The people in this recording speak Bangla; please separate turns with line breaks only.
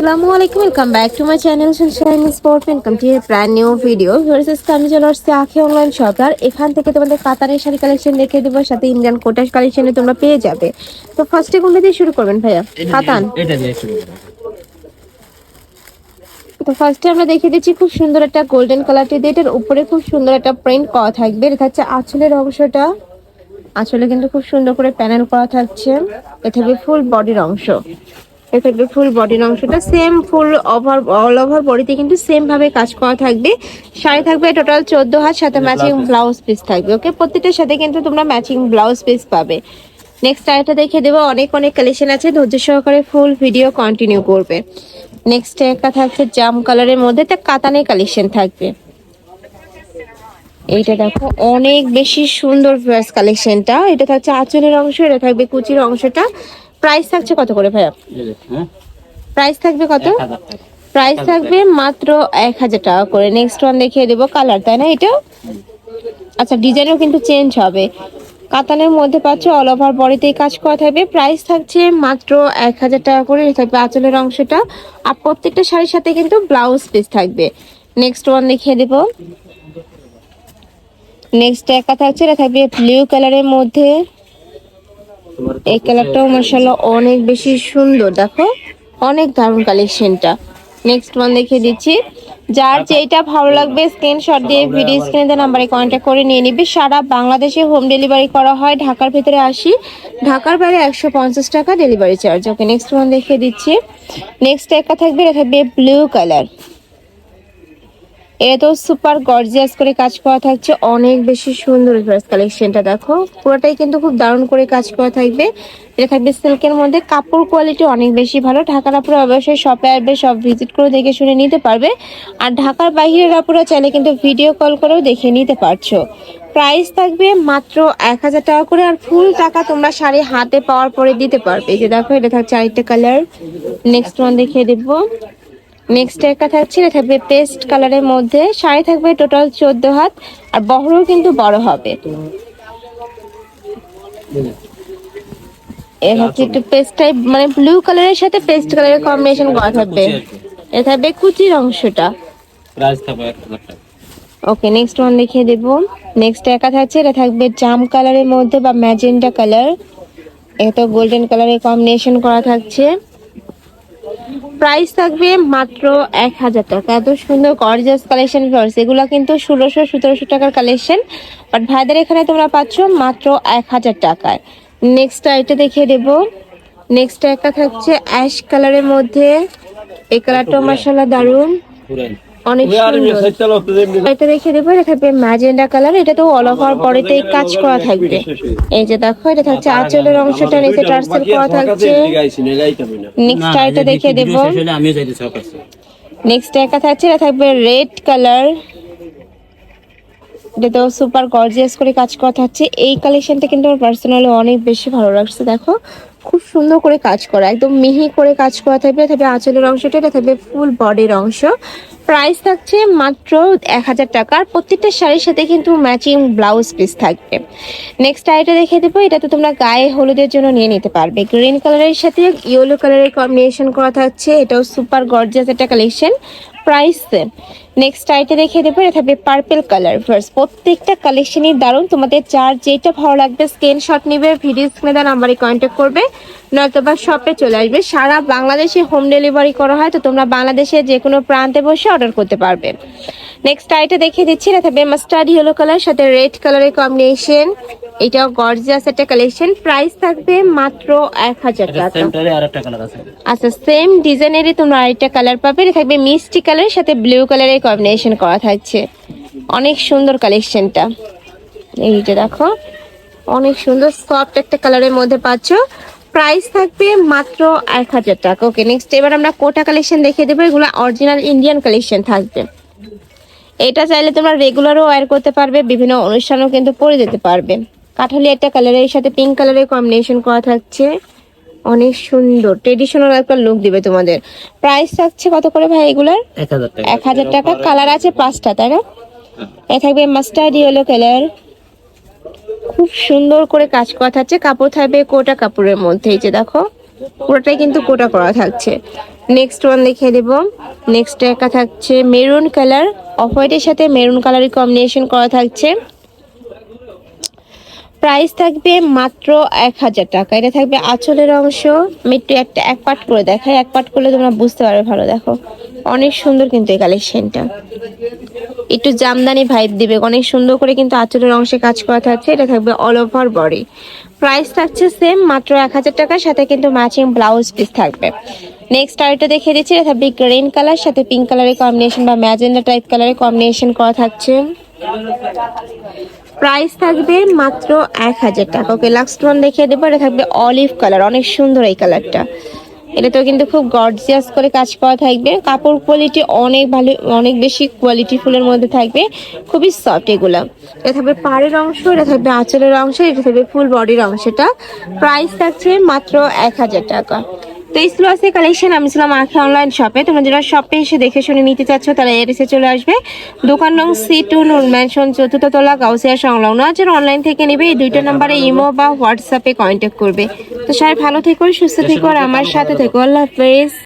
আসসালামু আলাইকুম, welcome back to my channel Sunshine sport. Welcome to A brand new video. Versus আমি চলে আসছি আখি অনলাইন শপ। আর এখান থেকে তোমাদের কাতারের শাড়ি কালেকশন দেখিয়ে দেবো, সাথে ইন্ডিয়ান কোটাস কালেকশনে তোমরা পেয়ে যাবে। তো ফার্স্টে কোনটা দিয়ে শুরু করবেন ভাইয়া? কাতান। তো ফার্স্টে আমরা দেখিয়ে দিচ্ছি খুব সুন্দর একটা গোল্ডেন কালারটি দিয়ে, এটার উপরে খুব সুন্দর একটা প্রিন্ট করা থাকবে। এটা হচ্ছে আঁচলের অংশটা, আঁচলে কিন্তু খুব সুন্দর করে প্যানেল করা থাকছে। এটা থাকবে ফুল বডির অংশ, এটা থাকবে ফুল বডির অংশটা সেম ফুল ওভার অল ওভার বডিতে কিন্তু সেম ভাবে কাজ করা থাকবে। শাড়ি থাকবে টোটাল 14 হাত, সাথে ম্যাচিং ব্লাউজ পিস থাকবে। ওকে, প্রত্যেকটার সাথে কিন্তু তোমরা ম্যাচিং ব্লাউজ পিস পাবে। নেক্সট আরেকটা দেখে দেবো, অনেক অনেক কালেকশন আছে, ধৈর্য সহকারে ফুল ভিডিও কন্টিনিউ করবে। নেক্সট একটা থাকছে জাম কালারের মধ্যে, তা কাতানের কালেকশন থাকবে। এইটা দেখো অনেক বেশি সুন্দর ড্রেস কালেকশনটা। এটা থাকছে আঁচলের অংশ, এটা থাকবে কুচির অংশটা। প্রাইস থাকছে কত করে ভাইয়া? প্রাইস থাকবে কত? প্রাইস থাকবে মাত্র 1000 টাকা করে। নেক্সট ওয়ান দেখিয়ে দেবো, কালার তাই না এটা? আচ্ছা, ডিজাইনও কিন্তু চেঞ্জ হবে। কাতানের মধ্যে পাচ্ছ, অল ওভার বডিতেই কাজ করা থাকবে। প্রাইস থাকছে মাত্র 1000 টাকা করে। থাকবে আঁচলের অংশটা, আর প্রত্যেকটা শাড়ির সাথে কিন্তু ব্লাউজ পিস থাকবে। নেক্সট ওয়ান দেখিয়ে দেবো। নেক্সট একটা থাকছে, এটা থাকবে ব্লু কালারের মধ্যে। এই কালারটাও মাশাআল্লাহ অনেক বেশি সুন্দর, দেখো অনেক দারুণ কালেকশনটা। নেক্সট ওয়ান দেখিয়ে দিচ্ছি। যার যেটা ভালো লাগবে স্ক্রিনশট দিয়ে ভিডিও স্ক্রিনে দেওয়া নাম্বারে কন্ট্যাক্ট করে নিয়ে নিবে। সারা বাংলাদেশে হোম ডেলিভারি করা হয়, ঢাকার ভিতরে 80, ঢাকার বাইরে 150 টাকা ডেলিভারি চার্জ। ওকে, নেক্সট ওয়ান দেখিয়ে দিচ্ছি। নেক্সট একটা থাকবে, এটা থাকবে ব্লু কালার। এটা তো সুপার গর্জিয়াস করে কাজ করা থাকছে, অনেক বেশি সুন্দর ড্রেস কালেকশনটা। দেখো পুরোটাই কিন্তু খুব দারুণ করে কাজ করা থাকবে। এটা থাকবে সিল্কের মধ্যে, কাপড় কোয়ালিটি অনেক বেশি ভালো। ঢাকার আপুরা অবশ্যই শপে আসবে, সব ভিজিট করে দেখে শুনে নিতে পারবে। আর ঢাকার বাইরের আপুরা চাইলে কিন্তু ভিডিও কল করেও দেখে নিতে পারছো। প্রাইস থাকবে মাত্র 1000 টাকা করে, আর ফুল টাকা তোমরা শাড়ি হাতে পাওয়ার পরে দিতে পারবে। এই যে দেখো, এটা থাকছে আরেকটা কালার। নেক্সট ওয়ান দেখিয়ে দেবো। নেক্সট একটা থাকছে, এটা থাকবে পেস্ট কালারের মধ্যে। শাড়ি থাকবে টোটাল 14 হাত, আর বহরও কিন্তু বড় হবে। এটা হচ্ছে একটু পেস্ট টাইপ, মানে ব্লু কালারের সাথে পেস্ট কালারের কম্বিনেশন করা থাকবে। এটা থাকবে কুচির অংশটা। ওকে, নেক্সট ওয়ান দেখিয়ে দেবো। নেক্সট একা থাকছে, এটা থাকবে জাম কালারের মধ্যে বা ম্যাজেন্টা কালার। এটা গোল্ডেন কালারের কম্বিনেশন করা থাকছে। প্রাইস থাকবে মাত্র 1000 টাকা। এত সুন্দর গর্জিয়াস কালেকশন ফ্লোর্স, এগুলো কিন্তু 1600-1700 টাকার কালেকশন, বাট ভাইদের এখানে তোমরা পাচ্ছ মাত্র 1000 টাকায়। নেক্সট এটা দেখিয়ে দেবো। নেক্সট একটা থাকছে অ্যাশ কালারের মধ্যে। এই কালারটা মাশাআল্লাহ দারুন, অনেক সুন্দর। এটা দেখিয়ে দেবো, এটা থাকবে ম্যাজেন্ডা কালার। এটা তো অল ওভার বডিতে কাজ করা থাকবে। এই যে দেখো, এটা থাকছে আঁচলের অংশটা, নিচে টার্সেল করা থাকছে। নেক্সট এটা দেখিয়ে দেবো। নেক্সট একটা থাকছে, এটা থাকবে রেড কালার। এটা তো সুপার গর্জিয়াস করে কাজ করা থাকছে। এই কালেকশনটা কিন্তু আমার পার্সোনালি অনেক বেশি ভালো লাগছে। দেখো খুব সুন্দর করে কাজ করা, একদম মিহি করে কাজ করা থাকবে। থাকবে আঁচলের অংশটা, এটা থাকবে ফুল বডির অংশ। প্রাইস থাকছে মাত্র 1000 টাকা, আর প্রত্যেকটা শাড়ির সাথে কিন্তু ম্যাচিং ব্লাউজ পিস থাকবে। নেক্সট আইটা দেখে দেবো। এটা তো তোমরা গায়ে হলুদের জন্য নিয়ে নিতে পারবে। গ্রিন কালারের সাথে ইয়েলো কালারের কম্বিনেশন করা থাকছে, এটাও সুপার গর্জিয়াস একটা কালেকশন। Price same. নেক্সট আইটা দেখে দেবো, এটা থাকবে পার্পল কালার। ফার্স্ট প্রত্যেকটা কালেকশনই দারুণ। তোমাদের যার যেটা ভালো লাগবে স্ক্রিনশট নিবে, ভিডিও স্ক্রিনে দেওয়া নাম্বারে কন্ট্যাক্ট করবে, নয়তো বা শপে চলে আসবে। সারা বাংলাদেশে হোম ডেলিভারি করা হয়, তো তোমরা বাংলাদেশে যে কোনো প্রান্তে বসে অর্ডার করতে পারবে। নেক্সট আইটা দেখিয়ে দিচ্ছি, এটা থাকবে মাস্টার্ড ইয়েলো কালার সাথে রেড কালারের কম্বিনেশন। এটাও গর্জিয়াস একটা কালেকশন। প্রাইস থাকবে মাত্র 1000 টাকা। আচ্ছা, সেম ডিজাইনেরই তোমরা আরেকটা কালার পাবে। এটা থাকবে মিষ্টি কালারের সাথে ব্লু কালারের কম্বিনেশন করা থাকছে, অনেক সুন্দর কালেকশনটা। এই যে দেখো, অনেক সুন্দর সফট একটা কালারের মধ্যে পাচ্ছ। প্রাইস থাকবে মাত্র 1000 টাকা। ওকে, নেক্সট এবার আমরা কোটা কালেকশন দেখিয়ে দেবো। এগুলো অরিজিনাল ইন্ডিয়ান কালেকশন থাকবে। এটা চাইলে তোমরা রেগুলারও ওয়্যার করতে পারবে, বিভিন্ন অনুষ্ঠানেও কিন্তু পরে যেতে পারবে। কাঠালি একটা কালারের সাথে পিঙ্ক কালারের কম্বিনেশন করা থাকছে, অনেক সুন্দর ট্রেডিশনাল একটা লুক দিবে তোমাদের। প্রাইস থাকছে কত করে ভাই এগুলার? 1000 টাকা। কালার আছে 5টা, তাই না? এ থাকবে মাস্টার্ড ইয়েলো কালার, খুব সুন্দর করে কাজ করা থাকছে। কাপড় থাকবে কোটা কাপড়ের মধ্যে। এই যে দেখো, পুরোটাই কিন্তু কোটা করা থাকছে। নেক্সট ওয়ান দেখিয়ে দেব। নেক্সট একটা থাকছে মেরুন কালার, অফ হোয়াইটের সাথে মেরুন কালারের কম্বিনেশন করা থাকছে। প্রাইস থাকবে মাত্র 1000 টাকা। এটা থাকবে আঁচলের অংশ। আমি একটু এক পার্ট করে দেখাই, এক পার্ট করলে তোমরা বুঝতে পারবে ভালো। দেখো অনেক সুন্দর কিন্তু এই কালেকশনটা, একটু জামদানি ভাইব দিবে, অনেক সুন্দর করে কিন্তু আঁচলের অংশে কাজ করা থাকছে। এটা থাকবে অল ওভার বডি। প্রাইস থাকছে সেম মাত্র 1000 টাকার সাথে কিন্তু ম্যাচিং ব্লাউজ পিস থাকবে। নেক্সট আরেকটা দেখিয়ে দিচ্ছি। এটা থাকবে গ্রিন কালার সাথে পিঙ্ক কালারের কম্বিনেশন বা ম্যাজেন্ডা টাইপ কালারের কম্বিনেশন করা থাকছে। প্রাইস থাকবে মাত্র 1000 টাকা। ওকে, লাস্ট ওয়ান দেখিয়ে দেবো। এটা থাকবে অলিভ কালার, অনেক সুন্দর এই কালারটা। এটাতেও কিন্তু খুব গর্জিয়াস করে কাজ করা থাকবে। কাপড় কোয়ালিটি অনেক ভালো, অনেক বেশি কোয়ালিটি ফুলের মধ্যে থাকবে, খুবই সফট এগুলা। এটা থাকবে পাড়ের অংশ, এটা থাকবে আঁচলের অংশ, এটা থাকবে ফুল বডির অংশটা। প্রাইস থাকছে মাত্র 1000 টাকা। তো এই ছিল আছে কালেকশন। আমি ছিলাম আঁখি অনলাইন শপে। তোমরা যারা শপে এসে দেখে শুনে নিতে চাচ্ছ তারা এসে চলে আসবে। দোকান নং C2 নূর ম্যানশন, 4th তলা, গাউসিয়া সংলগ্ন। আর যারা অনলাইন থেকে নেবে এই দুইটা নাম্বারে ইমো বা হোয়াটসঅ্যাপে কন্ট্যাক্ট করবে। তো সবাই ভালো থেকো, সুস্থ থেকো আর আমার সাথে থেকো। আল্লাহ হাফেজ।